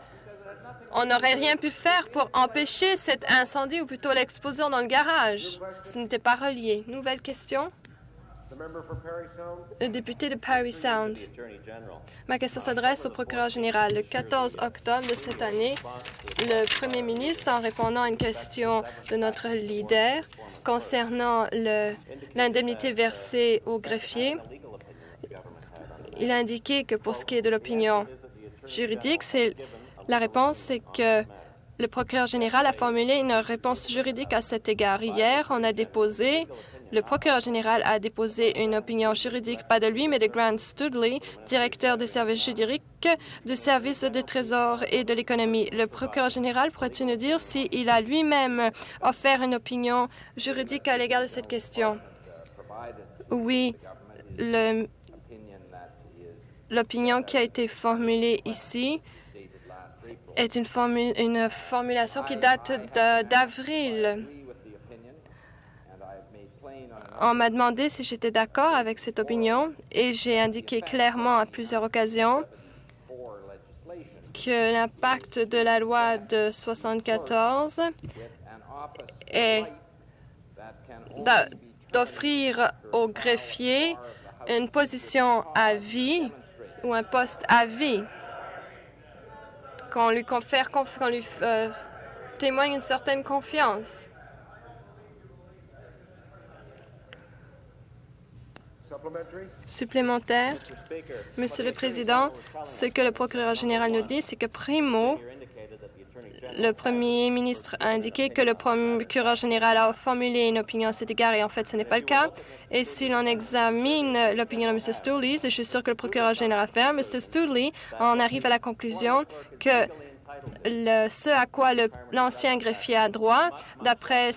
on n'aurait rien pu faire pour empêcher cet incendie ou plutôt l'explosion dans le garage. Ce n'était pas relié. Nouvelle question? Le député de Parry Sound. Ma question s'adresse au procureur général. Le 14 octobre de cette année, le premier ministre, en répondant à une question de notre leader concernant l'indemnité versée aux greffiers, il a indiqué que pour ce qui est de l'opinion juridique, la réponse, c'est que le procureur général a formulé une réponse juridique à cet égard. Hier, le procureur général a déposé une opinion juridique, pas de lui, mais de Grant Studley, directeur des services juridiques du service de trésor et de l'économie. Le procureur général pourrait-il nous dire s'il a lui-même offert une opinion juridique à l'égard de cette question? Oui, l'opinion qui a été formulée ici est une formulation qui date d'avril. On m'a demandé si j'étais d'accord avec cette opinion et j'ai indiqué clairement à plusieurs occasions que l'impact de la loi de 1974 est d'offrir aux greffiers une position à vie ou un poste à vie, qu'on lui témoigne une certaine confiance. Supplémentaire. Monsieur le Président, ce que le procureur général nous dit, c'est que primo, le premier ministre a indiqué que le procureur général a formulé une opinion à cet égard et en fait, ce n'est pas le cas. Et si l'on examine l'opinion de M. Studley, je suis sûr que le procureur général fait, M. Studley en arrive à la conclusion que ce à quoi l'ancien greffier a droit, d'après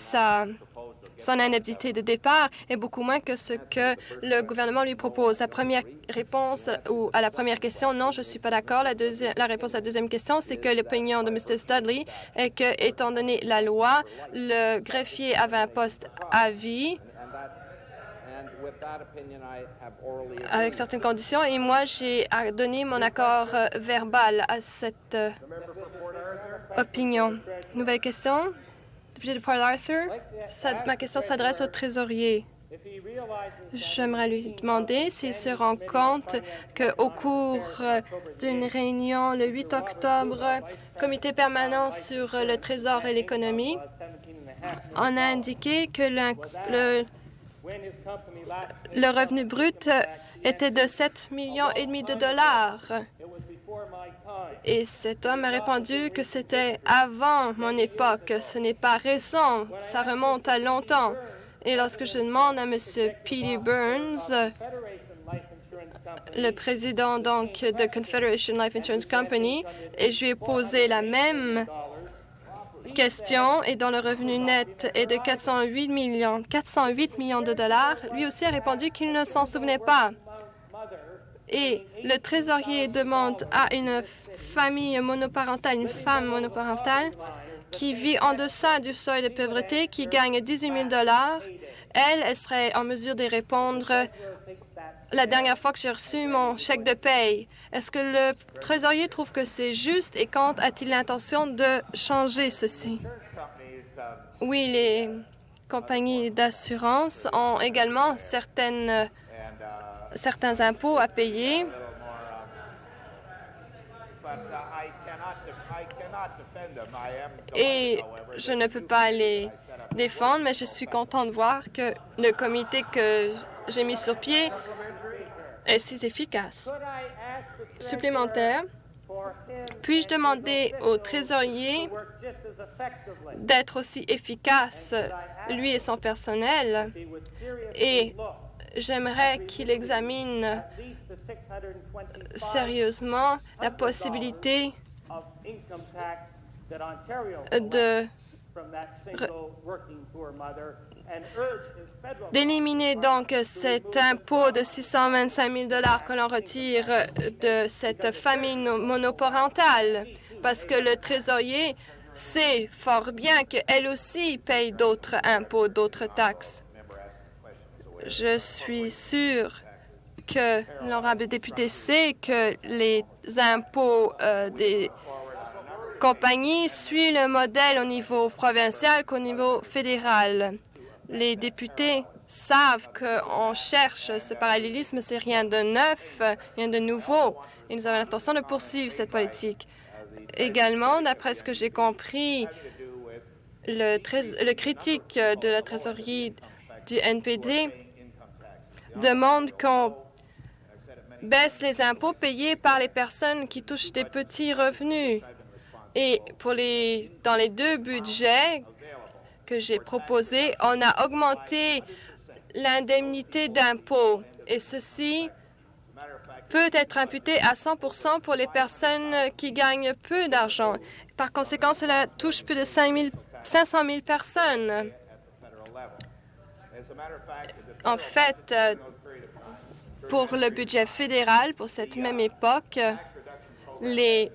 son indemnité de départ, est beaucoup moins que ce que le gouvernement lui propose. La première réponse à la première question, non, je ne suis pas d'accord. La réponse à la deuxième question, c'est que l'opinion de M. Studley est que, étant donné la loi, le greffier avait un poste à vie avec certaines conditions, et moi, j'ai donné mon accord verbal à cette opinion. Nouvelle question. Député de Port Arthur, ma question s'adresse au trésorier. J'aimerais lui demander s'il se rend compte qu'au cours d'une réunion le 8 octobre, comité permanent sur le Trésor et l'économie, on a indiqué que le revenu brut était de 7,5 millions de dollars. Et cet homme a répondu que c'était avant mon époque. Ce n'est pas récent, ça remonte à longtemps. Et lorsque je demande à M. P.D. Burns, le président donc de Confederation Life Insurance Company, et je lui ai posé la même question et dont le revenu net est de 408 millions de dollars, lui aussi a répondu qu'il ne s'en souvenait pas. Et le trésorier demande à une famille monoparentale, une femme monoparentale, qui vit en deçà du seuil de pauvreté, qui gagne 18 000 dollars. Elle serait en mesure de répondre la dernière fois que j'ai reçu mon chèque de paye. Est-ce que le trésorier trouve que c'est juste et quand a-t-il l'intention de changer ceci? Oui, les compagnies d'assurance ont également certains impôts à payer. Et je ne peux pas les défendre, mais je suis content de voir que le comité que j'ai mis sur pied est si efficace. Supplémentaire, puis-je demander au trésorier d'être aussi efficace, lui et son personnel, et j'aimerais qu'il examine sérieusement la possibilité d'éliminer donc cet impôt de 625 000 $ que l'on retire de cette famille monoparentale, parce que le trésorier sait fort bien qu'elle aussi paye d'autres impôts, d'autres taxes. Je suis sûre que l'honorable député sait que les impôts des compagnies suivent le modèle au niveau provincial qu'au niveau fédéral. Les députés savent qu'on cherche ce parallélisme, c'est rien de neuf, rien de nouveau, et nous avons l'intention de poursuivre cette politique. Également, d'après ce que j'ai compris, le critique de la trésorerie du NPD demande qu'on baisse les impôts payés par les personnes qui touchent des petits revenus. Et dans les deux budgets que j'ai proposés, on a augmenté l'indemnité d'impôt. Et ceci peut être imputé à 100% pour les personnes qui gagnent peu d'argent. Par conséquent, cela touche plus de 500 000 personnes. En fait, pour le budget fédéral, pour cette même époque, le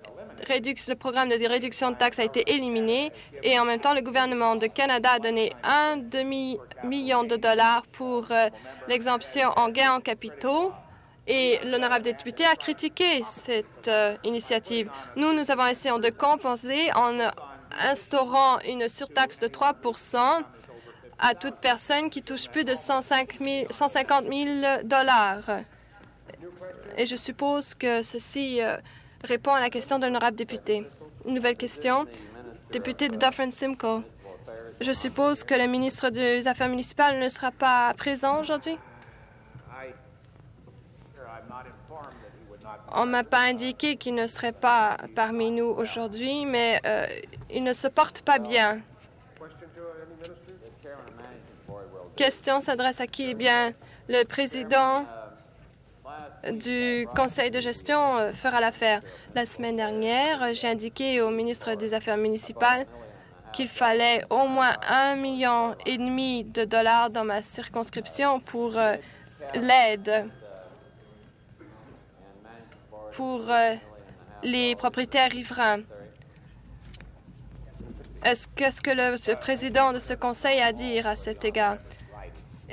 programme de réduction de taxes a été éliminé et en même temps, le gouvernement de Canada a donné un demi-million de dollars pour l'exemption en gains en capitaux. Et l'honorable député a critiqué cette initiative. Nous avons essayé de compenser en instaurant une surtaxe de 3 % à toute personne qui touche plus de 150 000 dollars. Et je suppose que ceci répond à la question de l'honorable député. Une nouvelle question. Député de Dufferin-Simcoe. Je suppose que le ministre des Affaires municipales ne sera pas présent aujourd'hui? On ne m'a pas indiqué qu'il ne serait pas parmi nous aujourd'hui, mais il ne se porte pas bien. Question s'adresse à qui? Eh bien, le président du conseil de gestion fera l'affaire. La semaine dernière, j'ai indiqué au ministre des Affaires municipales qu'il fallait au moins 1,5 million de dollars dans ma circonscription pour l'aide pour les propriétaires riverains. Qu'est-ce que le président de ce conseil a à dire à cet égard?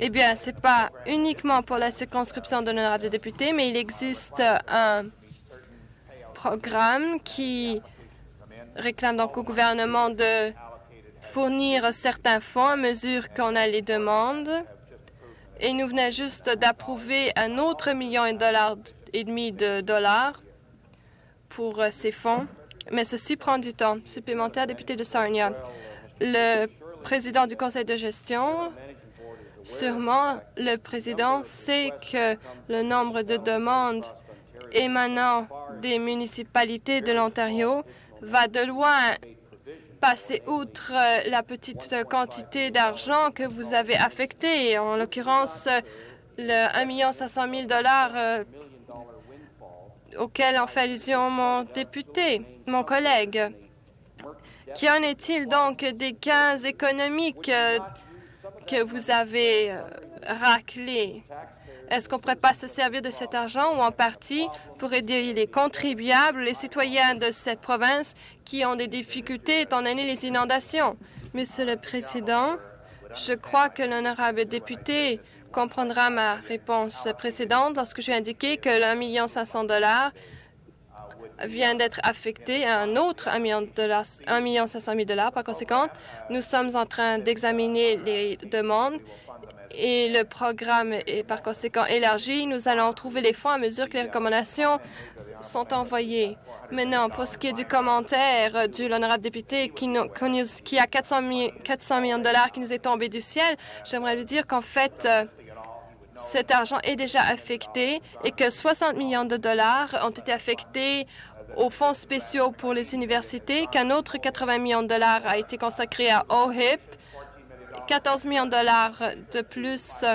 Eh bien, ce n'est pas uniquement pour la circonscription de l'honorable député, mais il existe un programme qui réclame donc au gouvernement de fournir certains fonds à mesure qu'on a les demandes. Et nous venons juste d'approuver un autre $1,5 million pour ces fonds. Mais ceci prend du temps supplémentaire, député de Sarnia. Le président du conseil de gestion, sûrement le président sait que le nombre de demandes émanant des municipalités de l'Ontario va de loin passer outre la petite quantité d'argent que vous avez affectée, en l'occurrence le $1,5 million auquel en fait allusion mon député, mon collègue. Qu'en est-il donc des gains économiques que vous avez raclés? Est-ce qu'on ne pourrait pas se servir de cet argent ou en partie pour aider les contribuables, les citoyens de cette province qui ont des difficultés étant donné les inondations? Monsieur le Président, je crois que l'honorable député comprendra ma réponse précédente lorsque je lui ai indiqué que le $1,5 million vient d'être affecté à un autre $1,5 million. Par conséquent, nous sommes en train d'examiner les demandes et le programme est par conséquent élargi. Nous allons trouver les fonds à mesure que les recommandations sont envoyées. Maintenant, pour ce qui est du commentaire de l'honorable député qui a 400 millions de dollars qui nous est tombé du ciel, j'aimerais lui dire qu'en fait, cet argent est déjà affecté et que 60 millions de dollars ont été affectés aux fonds spéciaux pour les universités, qu'un autre 80 millions de dollars a été consacré à OHIP, 14 millions de dollars de plus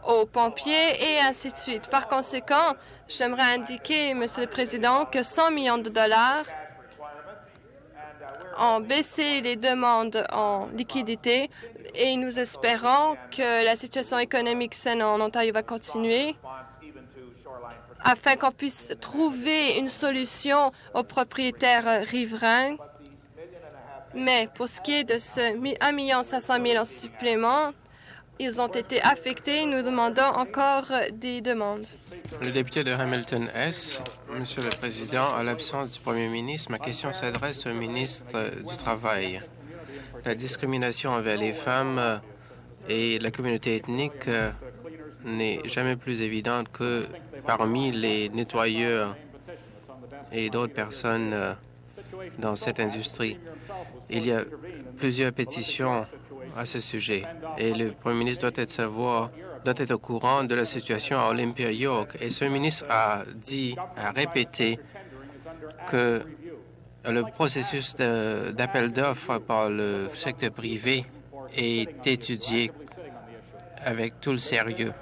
aux pompiers et ainsi de suite. Par conséquent, j'aimerais indiquer, Monsieur le Président, que 100 millions de dollars ont baissé les demandes en liquidité et nous espérons que la situation économique saine en Ontario va continuer afin qu'on puisse trouver une solution aux propriétaires riverains. Mais pour ce qui est de ce $1,5 million en supplément, ils ont été affectés. Nous demandons encore des demandes. Le député de Hamilton S. Monsieur le Président, à l'absence du Premier ministre, ma question s'adresse au ministre du Travail. La discrimination envers les femmes et la communauté ethnique n'est jamais plus évidente que parmi les nettoyeurs et d'autres personnes dans cette industrie. Il y a plusieurs pétitions à ce sujet et le Premier ministre doit être au courant de la situation à Olympia York. Et ce ministre a répété que le processus d'appel d'offres par le secteur privé est étudié avec tout le sérieux.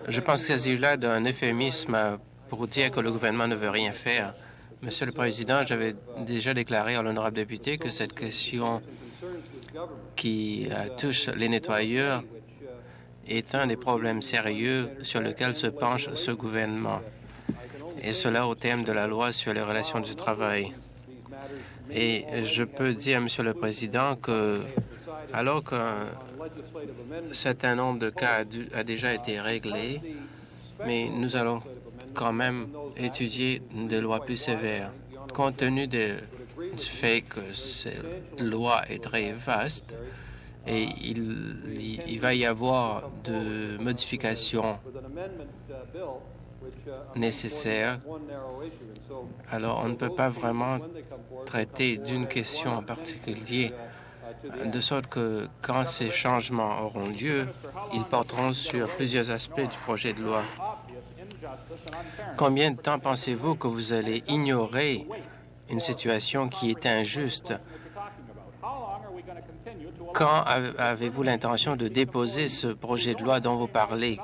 Je pense qu'il s'agit là d'un euphémisme pour dire que le gouvernement ne veut rien faire. Monsieur le Président, j'avais déjà déclaré à l'honorable député que cette question qui touche les nettoyeurs est un des problèmes sérieux sur lesquels se penche ce gouvernement, et cela au thème de la loi sur les relations du travail. Et je peux dire, Monsieur le Président, que alors qu'un certain nombre de cas a déjà été réglé, mais nous allons quand même étudier des lois plus sévères. Compte tenu du fait que cette loi est très vaste et il va y avoir de modifications nécessaires, alors on ne peut pas vraiment traiter d'une question en particulier, de sorte que quand ces changements auront lieu, ils porteront sur plusieurs aspects du projet de loi. Combien de temps pensez-vous que vous allez ignorer une situation qui est injuste? Quand avez-vous l'intention de déposer ce projet de loi dont vous parlez?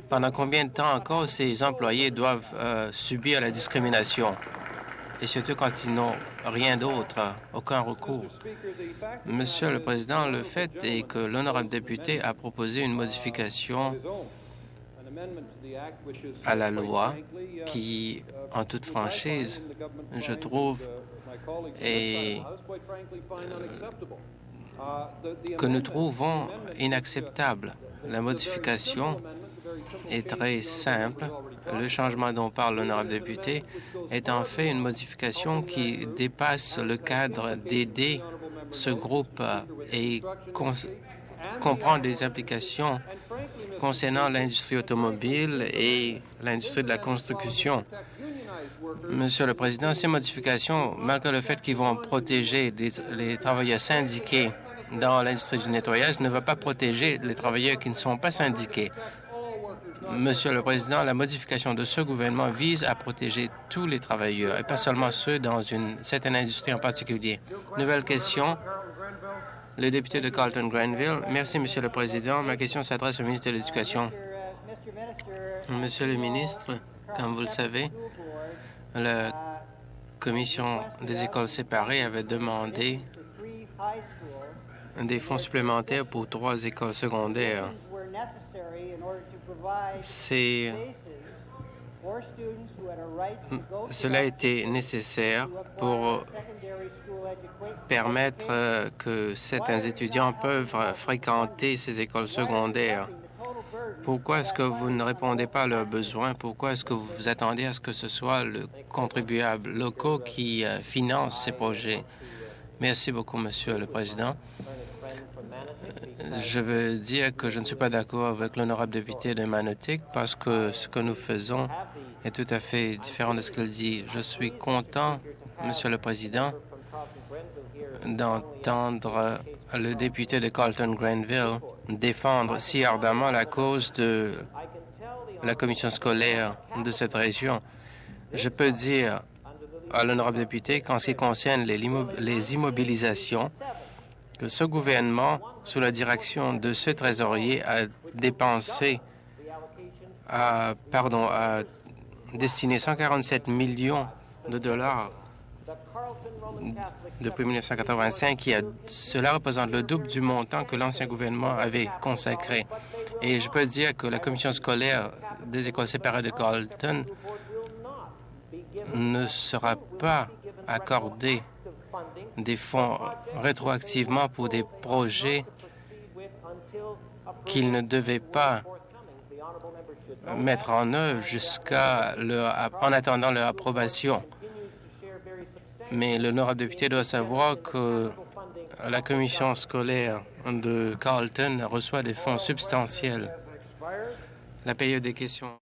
Pendant combien de temps encore ces employés doivent subir la discrimination? Et surtout quand ils n'ont rien d'autre, aucun recours. Monsieur le Président, le fait est que l'honorable député a proposé une modification à la loi qui, en toute franchise, je trouve, est que nous trouvons inacceptable. La modification est très simple. Le changement dont parle l'honorable député est en fait une modification qui dépasse le cadre d'aider ce groupe et comprend des implications concernant l'industrie automobile et l'industrie de la construction. Monsieur le Président, ces modifications, malgré le fait qu'ils vont protéger les travailleurs syndiqués dans l'industrie du nettoyage, ne va pas protéger les travailleurs qui ne sont pas syndiqués. Monsieur le Président, la modification de ce gouvernement vise à protéger tous les travailleurs et pas seulement ceux dans une certaine industrie en particulier. Nouvelle question. Le député de Carleton-Granville. Merci, Monsieur le Président. Ma question s'adresse au ministre de l'Éducation. Monsieur le ministre, comme vous le savez, la Commission des écoles séparées avait demandé des fonds supplémentaires pour 3 écoles secondaires. Cela a été nécessaire pour permettre que certains étudiants peuvent fréquenter ces écoles secondaires. Pourquoi est-ce que vous ne répondez pas à leurs besoins? Pourquoi est-ce que vous vous attendez à ce que ce soit le contribuable locaux qui finance ces projets? Merci beaucoup, Monsieur le Président. Je veux dire que je ne suis pas d'accord avec l'honorable député de Manotick parce que ce que nous faisons est tout à fait différent de ce qu'il dit. Je suis content, Monsieur le Président, d'entendre le député de Carleton-Granville défendre si ardemment la cause de la commission scolaire de cette région. Je peux dire à l'honorable député qu'en ce qui concerne les immobilisations, que ce gouvernement, sous la direction de ce trésorier, a destiné 147 millions de dollars depuis 1985. Cela représente le double du montant que l'ancien gouvernement avait consacré. Et je peux dire que la commission scolaire des écoles séparées de Carleton ne sera pas accordée des fonds rétroactivement pour des projets qu'ils ne devaient pas mettre en œuvre en attendant leur approbation. Mais l'honorable député doit savoir que la commission scolaire de Carleton reçoit des fonds substantiels. La période des questions.